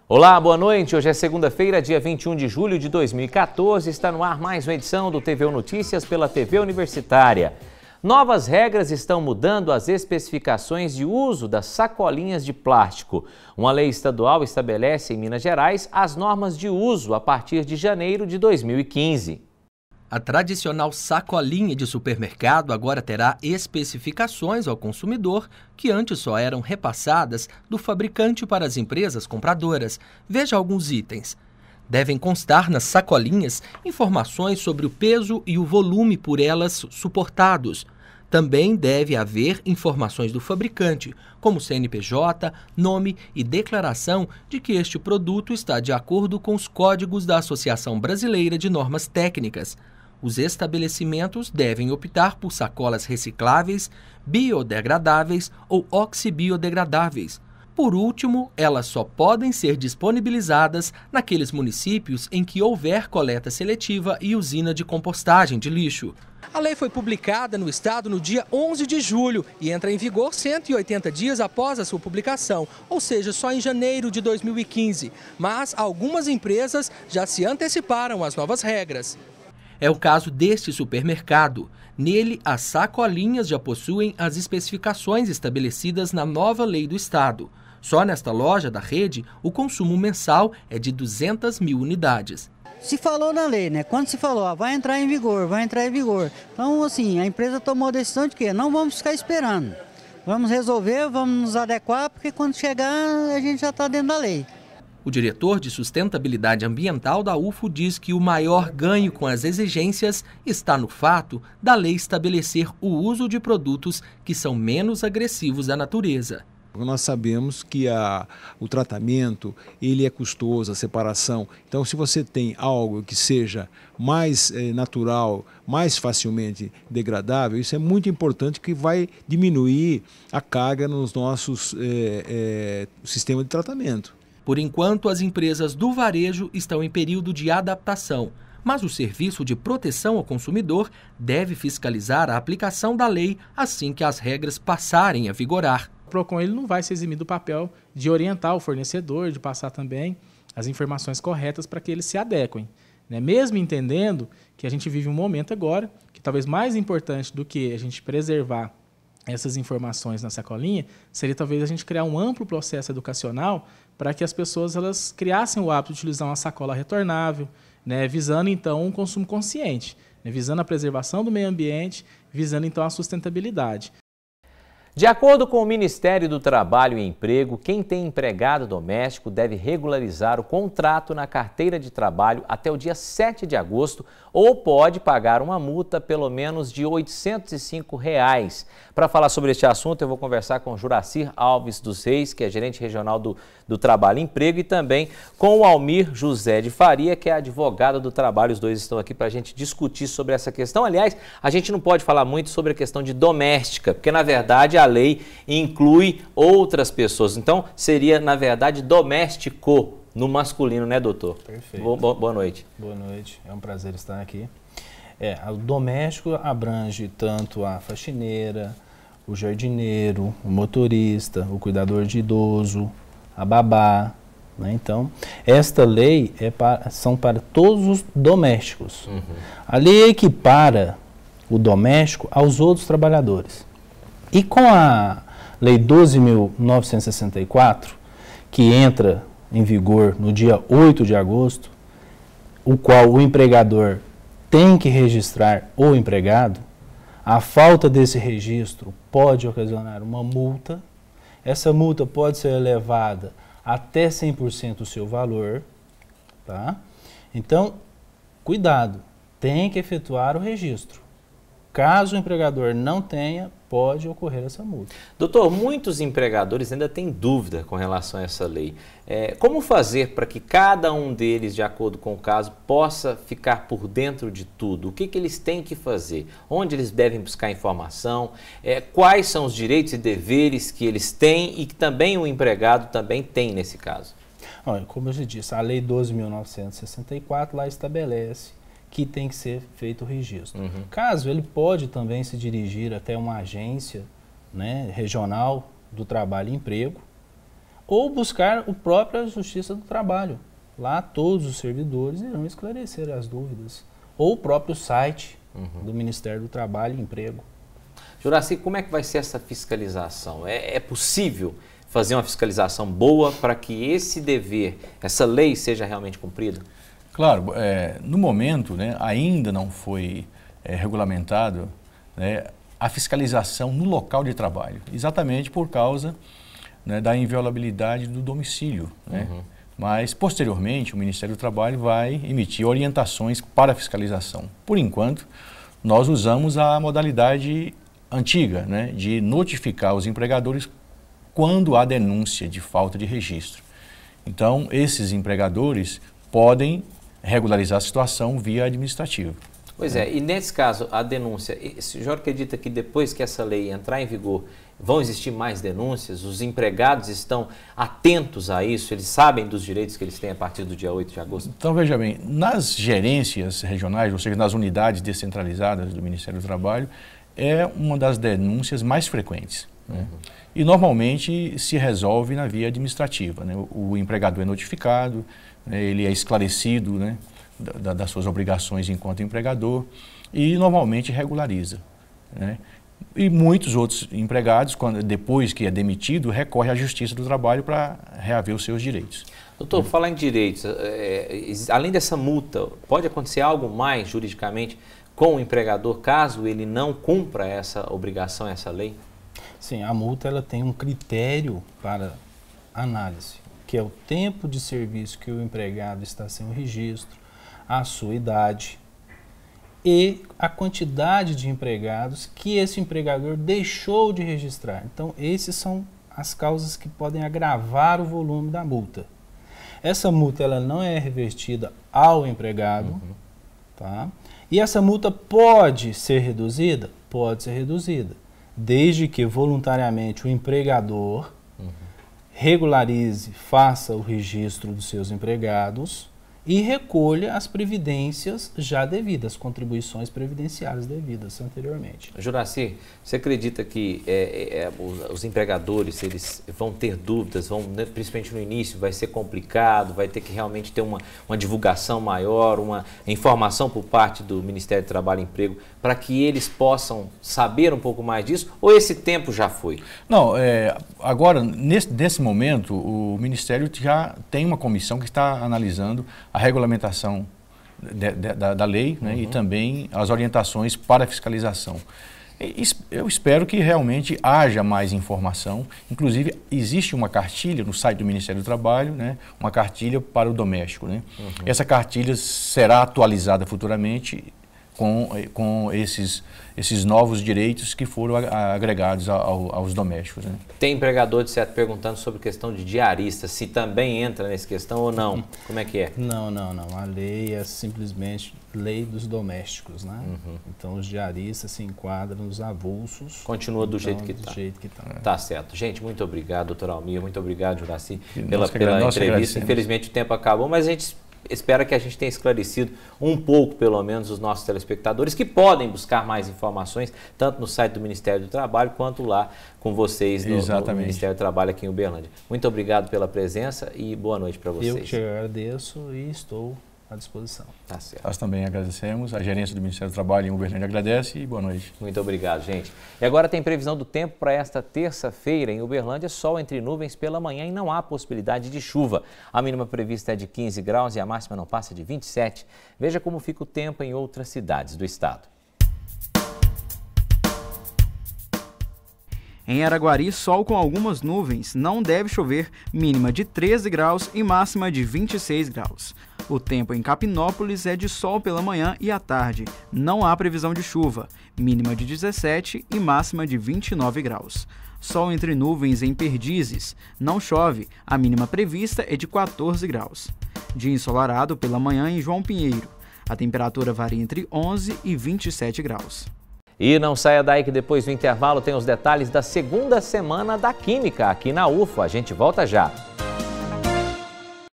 Olá, boa noite. Hoje é segunda-feira, dia 21 de julho de 2014. Está no ar mais uma edição do TVU Notícias pela TV Universitária. Novas regras estão mudando as especificações de uso das sacolinhas de plástico. Uma lei estadual estabelece em Minas Gerais as normas de uso a partir de janeiro de 2015. A tradicional sacolinha de supermercado agora terá especificações ao consumidor que antes só eram repassadas do fabricante para as empresas compradoras. Veja alguns itens. Devem constar nas sacolinhas informações sobre o peso e o volume por elas suportados. Também deve haver informações do fabricante, como CNPJ, nome e declaração de que este produto está de acordo com os códigos da Associação Brasileira de Normas Técnicas. Os estabelecimentos devem optar por sacolas recicláveis, biodegradáveis ou oxibiodegradáveis. Por último, elas só podem ser disponibilizadas naqueles municípios em que houver coleta seletiva e usina de compostagem de lixo. A lei foi publicada no estado no dia 11 de julho e entra em vigor 180 dias após a sua publicação, ou seja, só em janeiro de 2015. Mas algumas empresas já se anteciparam às novas regras. É o caso deste supermercado. Nele, as sacolinhas já possuem as especificações estabelecidas na nova lei do estado. Só nesta loja da rede, o consumo mensal é de 200 mil unidades. Se falou na lei, né? Quando se falou, vai entrar em vigor, vai entrar em vigor. Então, assim, a empresa tomou a decisão de que não vamos ficar esperando. Vamos resolver, vamos nos adequar, porque quando chegar, a gente já está dentro da lei. O diretor de Sustentabilidade Ambiental da UFO diz que o maior ganho com as exigências está no fato da lei estabelecer o uso de produtos que são menos agressivos à natureza. Nós sabemos que o tratamento ele é custoso, a separação. Então, se você tem algo que seja mais natural, mais facilmente degradável, isso é muito importante, que vai diminuir a carga nos nossos sistemas de tratamento. Por enquanto, as empresas do varejo estão em período de adaptação, mas o Serviço de Proteção ao Consumidor deve fiscalizar a aplicação da lei assim que as regras passarem a vigorar. O PROCON ele não vai se eximir do papel de orientar o fornecedor, de passar também as informações corretas para que eles se adequem, né? Mesmo entendendo que a gente vive um momento agora que talvez mais importante do que a gente preservar essas informações na sacolinha, seria talvez a gente criar um amplo processo educacional para que as pessoas elas criassem o hábito de utilizar uma sacola retornável, né, visando então um consumo consciente, né, visando a preservação do meio ambiente, visando então a sustentabilidade. De acordo com o Ministério do Trabalho e Emprego, quem tem empregado doméstico deve regularizar o contrato na carteira de trabalho até o dia 7 de agosto ou pode pagar uma multa pelo menos de R$ 805. Para falar sobre este assunto, eu vou conversar com Juracir Alves dos Reis, que é gerente regional do Trabalho e Emprego, e também com o Almir José de Faria, que é advogado do trabalho. Os dois estão aqui para a gente discutir sobre essa questão. Aliás, a gente não pode falar muito sobre a questão de doméstica, porque, na verdade, a lei inclui outras pessoas. Então, seria, na verdade, doméstico no masculino, né, doutor? Perfeito. Boa noite. Boa noite, é um prazer estar aqui. O doméstico abrange tanto a faxineira, o jardineiro, o motorista, o cuidador de idoso, a babá, né? Então, esta lei são para todos os domésticos. Uhum. A lei equipara o doméstico aos outros trabalhadores. E com a Lei 12.964, que entra em vigor no dia 8 de agosto, o qual o empregador tem que registrar o empregado, a falta desse registro pode ocasionar uma multa. Essa multa pode ser elevada até 100% do seu valor, tá? Então, cuidado, tem que efetuar o registro. Caso o empregador não tenha, pode ocorrer essa multa. Doutor, muitos empregadores ainda têm dúvida com relação a essa lei. Como fazer para que cada um deles, de acordo com o caso, possa ficar por dentro de tudo? O que eles têm que fazer? Onde eles devem buscar informação? Quais são os direitos e deveres que eles têm e que também o empregado também tem nesse caso? Olha, como eu já disse, a Lei 12.964 lá estabelece que tem que ser feito o registro. Uhum. Caso ele pode também se dirigir até uma agência, né, regional do trabalho e emprego, ou buscar a própria Justiça do Trabalho. Lá todos os servidores irão esclarecer as dúvidas. Ou o próprio site do Ministério do Trabalho e Emprego. Juraci, como é que vai ser essa fiscalização? É possível fazer uma fiscalização boa para que esse dever, essa lei seja realmente cumprida? Claro, no momento, né, ainda não foi regulamentado, né, a fiscalização no local de trabalho, exatamente por causa, né, da inviolabilidade do domicílio, né? Mas, posteriormente, o Ministério do Trabalho vai emitir orientações para a fiscalização. Por enquanto, nós usamos a modalidade antiga, né, de notificar os empregadores quando há denúncia de falta de registro. Então, esses empregadores podem regularizar a situação via administrativa. Pois é, e nesse caso, a denúncia, o senhor acredita que depois que essa lei entrar em vigor, vão existir mais denúncias? Os empregados estão atentos a isso? Eles sabem dos direitos que eles têm a partir do dia 8 de agosto? Então, veja bem, nas gerências regionais, ou seja, nas unidades descentralizadas do Ministério do Trabalho, é uma das denúncias mais frequentes, né? E normalmente se resolve na via administrativa, né? O empregador é notificado, né? Ele é esclarecido, né, das suas obrigações enquanto empregador e normalmente regulariza, né? E muitos outros empregados, depois que é demitido, recorre à Justiça do Trabalho para reaver os seus direitos. Doutor, falar em direitos, além dessa multa, pode acontecer algo mais juridicamente com o empregador caso ele não cumpra essa obrigação, essa lei? Sim, a multa ela tem um critério para análise, que é o tempo de serviço que o empregado está sem o registro, a sua idade e a quantidade de empregados que esse empregador deixou de registrar. Então, esses são as causas que podem agravar o volume da multa. Essa multa ela não é revertida ao empregado, tá? E essa multa pode ser reduzida? Pode ser reduzida, desde que voluntariamente o empregador regularize, faça o registro dos seus empregados e recolha as previdências já devidas, contribuições previdenciárias devidas anteriormente. Juraci, você acredita que os empregadores eles vão ter dúvidas, principalmente no início, vai ser complicado, vai ter que realmente ter uma divulgação maior, uma informação por parte do Ministério do Trabalho e Emprego para que eles possam saber um pouco mais disso, ou esse tempo já foi? Não, agora, nesse momento, o Ministério já tem uma comissão que está analisando a regulamentação da lei, né, e também as orientações para a fiscalização. Eu espero que realmente haja mais informação. Inclusive, existe uma cartilha no site do Ministério do Trabalho, né, uma cartilha para o doméstico, né? Essa cartilha será atualizada futuramente com esses novos direitos que foram agregados aos domésticos, né? Tem empregador, de certo, perguntando sobre questão de diarista, se também entra nessa questão ou não. Como é que é? Não. A lei é simplesmente lei dos domésticos, né? Então, os diaristas se enquadram nos avulsos. Continua do jeito que está. Tá certo. Gente, muito obrigado, doutor Almir. Muito obrigado, Juraci, pela entrevista. Infelizmente, o tempo acabou, mas a gente espero que a gente tenha esclarecido um pouco, pelo menos, os nossos telespectadores que podem buscar mais informações, tanto no site do Ministério do Trabalho, quanto lá com vocês no Ministério do Trabalho aqui em Uberlândia. Muito obrigado pela presença e boa noite para vocês. Eu te agradeço e estou à disposição. Tá certo. Nós também agradecemos, a gerência do Ministério do Trabalho em Uberlândia agradece e boa noite. Muito obrigado, gente. E agora tem previsão do tempo para esta terça-feira em Uberlândia, sol entre nuvens pela manhã e não há possibilidade de chuva. A mínima prevista é de 15 graus e a máxima não passa de 27. Veja como fica o tempo em outras cidades do estado. Em Araguari, sol com algumas nuvens, não deve chover, mínima de 13 graus e máxima de 26 graus. O tempo em Capinópolis é de sol pela manhã e à tarde, não há previsão de chuva, mínima de 17 e máxima de 29 graus. Sol entre nuvens em Perdizes, não chove, a mínima prevista é de 14 graus. Dia ensolarado pela manhã em João Pinheiro, a temperatura varia entre 11 e 27 graus. E não saia daí que depois do intervalo tem os detalhes da segunda semana da Química aqui na UFO. A gente volta já.